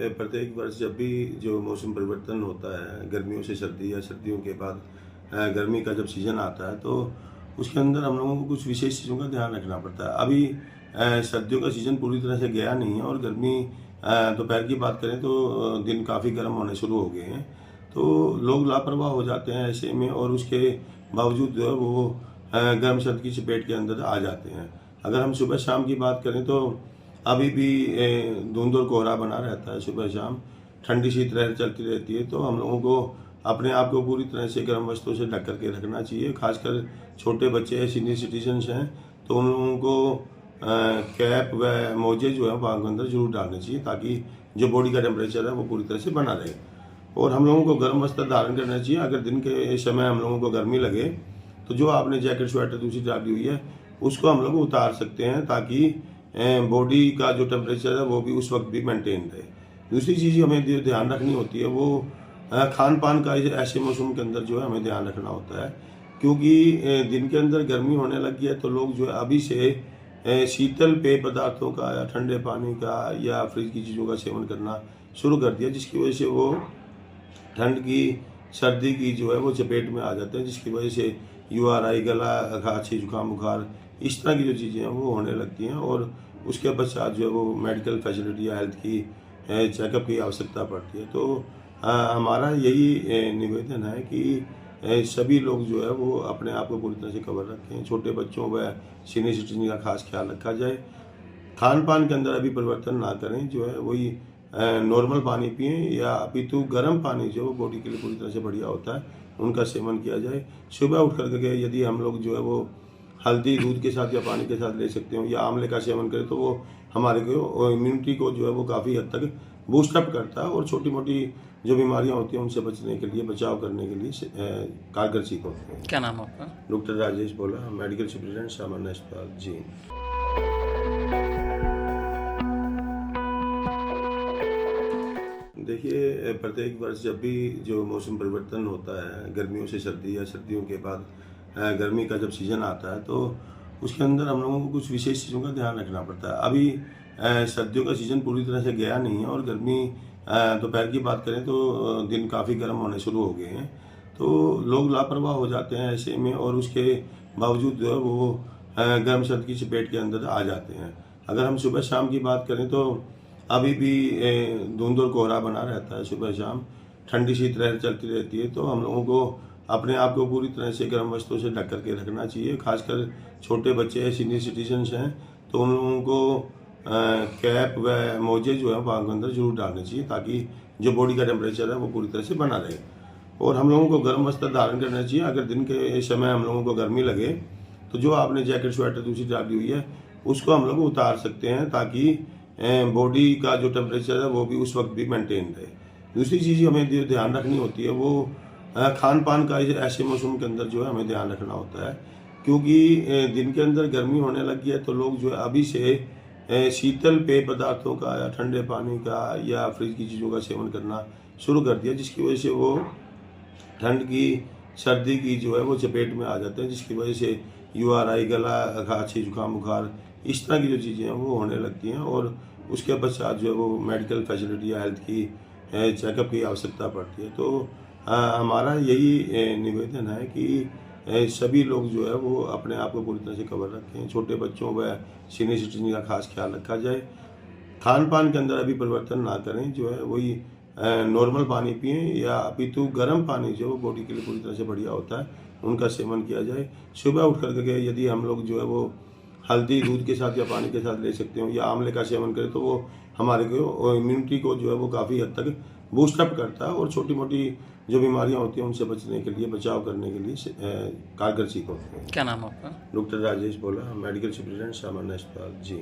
प्रत्येक वर्ष जब भी जो मौसम परिवर्तन होता है, गर्मियों से सर्दी या सर्दियों के बाद गर्मी का जब सीज़न आता है, तो उसके अंदर हम लोगों को कुछ विशेष चीज़ों का ध्यान रखना पड़ता है। अभी सर्दियों का सीज़न पूरी तरह से गया नहीं है और गर्मी दोपहर की बात करें तो दिन काफ़ी गर्म होने शुरू हो गए हैं। तो लोग लापरवाह हो जाते हैं ऐसे में, और उसके बावजूद जो है वो गर्म सर्द की चपेट के अंदर आ जाते हैं। अगर हम सुबह शाम की बात करें तो अभी भी धुंध और कोहरा बना रहता है। सुबह शाम ठंडी शीतलहर चलती रहती है, तो हम लोगों को अपने आप को पूरी तरह से गर्म वस्त्रों से ढक करके रखना चाहिए। खासकर छोटे बच्चे, सीनियर सिटीजन्स हैं, तो उन लोगों को कैप व मोजे जो है बालों के अंदर जरूर डालने चाहिए, ताकि जो बॉडी का टेम्परेचर है वो पूरी तरह से बना रहे। और हम लोगों को गर्म वस्त्र धारण करना चाहिए। अगर दिन के समय हम लोगों को गर्मी लगे तो जो आपने जैकेट स्वेटर दूसरी डाली हुई है उसको हम लोग उतार सकते हैं, ताकि बॉडी का जो टेम्परेचर है वो भी उस वक्त भी मेंटेन रहे। दूसरी चीज़ हमें जो ध्यान रखनी होती है वो खान पान का ऐसे मौसम के अंदर जो है हमें ध्यान रखना होता है, क्योंकि दिन के अंदर गर्मी होने लगी है, तो लोग जो है अभी से शीतल पेय पदार्थों का या ठंडे पानी का या फ्रिज की चीज़ों का सेवन करना शुरू कर दिया, जिसकी वजह से वो ठंड की, सर्दी की जो है वो चपेट में आ जाते हैं, जिसकी वजह से URI, गला, खांसी, जुकाम, बुखार, इस तरह की जो चीज़ें हैं वो होने लगती हैं। और उसके पश्चात जो है वो मेडिकल फैसिलिटी या हेल्थ की चेकअप की आवश्यकता पड़ती है। तो हमारा यही निवेदन है कि सभी लोग जो है वो अपने आप को पूरी तरह से कवर रखें। छोटे बच्चों व सीनियर सिटीजन का खास ख्याल रखा जाए। खान पान के अंदर अभी परिवर्तन ना करें, जो है वही नॉर्मल पानी पिएं, या अपितु गर्म पानी जो है वो बॉडी के लिए पूरी तरह से बढ़िया होता है, उनका सेवन किया जाए। सुबह उठ करके यदि हम लोग जो है वो हल्दी दूध के साथ या पानी के साथ ले सकते हो, या आंवले का सेवन करें, तो वो हमारे को इम्यूनिटी को जो है वो काफ़ी हद तक बूस्टअप करता है, और छोटी मोटी जो बीमारियां होती हैं उनसे बचने के लिए, बचाव करने के लिए कारगर सिद्ध होते हैं। क्या नाम है आपका? डॉक्टर राजेश बोला, मेडिकल सुपरिटेंडेंट सामान्य अस्पताल जी। देखिए, प्रत्येक वर्ष जब भी जो मौसम परिवर्तन होता है, गर्मियों से सर्दी या सर्दियों के बाद गर्मी का जब सीज़न आता है, तो उसके अंदर हम लोगों को कुछ विशेष चीज़ों का ध्यान रखना पड़ता है। अभी सर्दियों का सीज़न पूरी तरह से गया नहीं है और गर्मी दोपहर की बात करें तो दिन काफ़ी गर्म होने शुरू हो गए हैं। तो लोग लापरवाह हो जाते हैं ऐसे में, और उसके बावजूद जो है वो गर्म सर्द की चपेट के अंदर आ जाते हैं। अगर हम सुबह शाम की बात करें तो अभी भी धुंध और कोहरा बना रहता है। सुबह शाम ठंडी शीतलहर चलती रहती है, तो हम लोगों को अपने आप को पूरी तरह से गर्म वस्त्रों से ढक करके रखना चाहिए। खासकर छोटे बच्चे, सीनियर सिटीजन्स हैं, तो उन लोगों को कैप व मोजे जो है बालों के अंदर जरूर डालने चाहिए, ताकि जो बॉडी का टेम्परेचर है वो पूरी तरह से बना रहे। और हम लोगों को गर्म वस्त्र धारण करना चाहिए। अगर दिन के समय हम लोगों को गर्मी लगे तो जो आपने जैकेट स्वेटर दूसरी डाली हुई है उसको हम लोग उतार सकते हैं, ताकि बॉडी का जो टेम्परेचर है वो भी उस वक्त भी मेंटेन रहे। दूसरी चीज़ हमें जो ध्यान रखनी होती है वो खान पान का ऐसे मौसम के अंदर जो है हमें ध्यान रखना होता है, क्योंकि दिन के अंदर गर्मी होने लगी है, तो लोग जो है अभी से शीतल पेय पदार्थों का या ठंडे पानी का या फ्रिज की चीज़ों का सेवन करना शुरू कर दिया, जिसकी वजह से वो ठंड की, सर्दी की जो है वो चपेट में आ जाते हैं, जिसकी वजह से URI, गला, खांसी, जुकाम, बुखार, इस तरह की जो चीज़ें हैं वो होने लगती हैं। और उसके पश्चात जो है वो मेडिकल फैसिलिटी या हेल्थ की चेकअप की आवश्यकता पड़ती है। तो हमारा यही निवेदन है कि सभी लोग जो है वो अपने आप को पूरी तरह से कवर रखें। छोटे बच्चों व सीनियर सिटीजन का खास ख्याल रखा जाए। खान पान के अंदर अभी परिवर्तन ना करें, जो है वही नॉर्मल पानी पिएं, या अपितु गर्म पानी जो है बॉडी के लिए पूरी तरह से बढ़िया होता है, उनका सेवन किया जाए। सुबह उठ करके यदि हम लोग जो है वो हल्दी दूध के साथ या पानी के साथ ले सकते हो, या आंवले का सेवन करें, तो वो हमारे को इम्यूनिटी को जो है वो काफ़ी हद तक बूस्टअप करता है, और छोटी मोटी जो बीमारियां होती हैं उनसे बचने के लिए, बचाव करने के लिए कारगर सिद्ध होते हैं। क्या नाम है आपका? डॉक्टर राजेश बोला, मेडिकल सुपरिटेंडेंट सामान्य अस्पताल जी।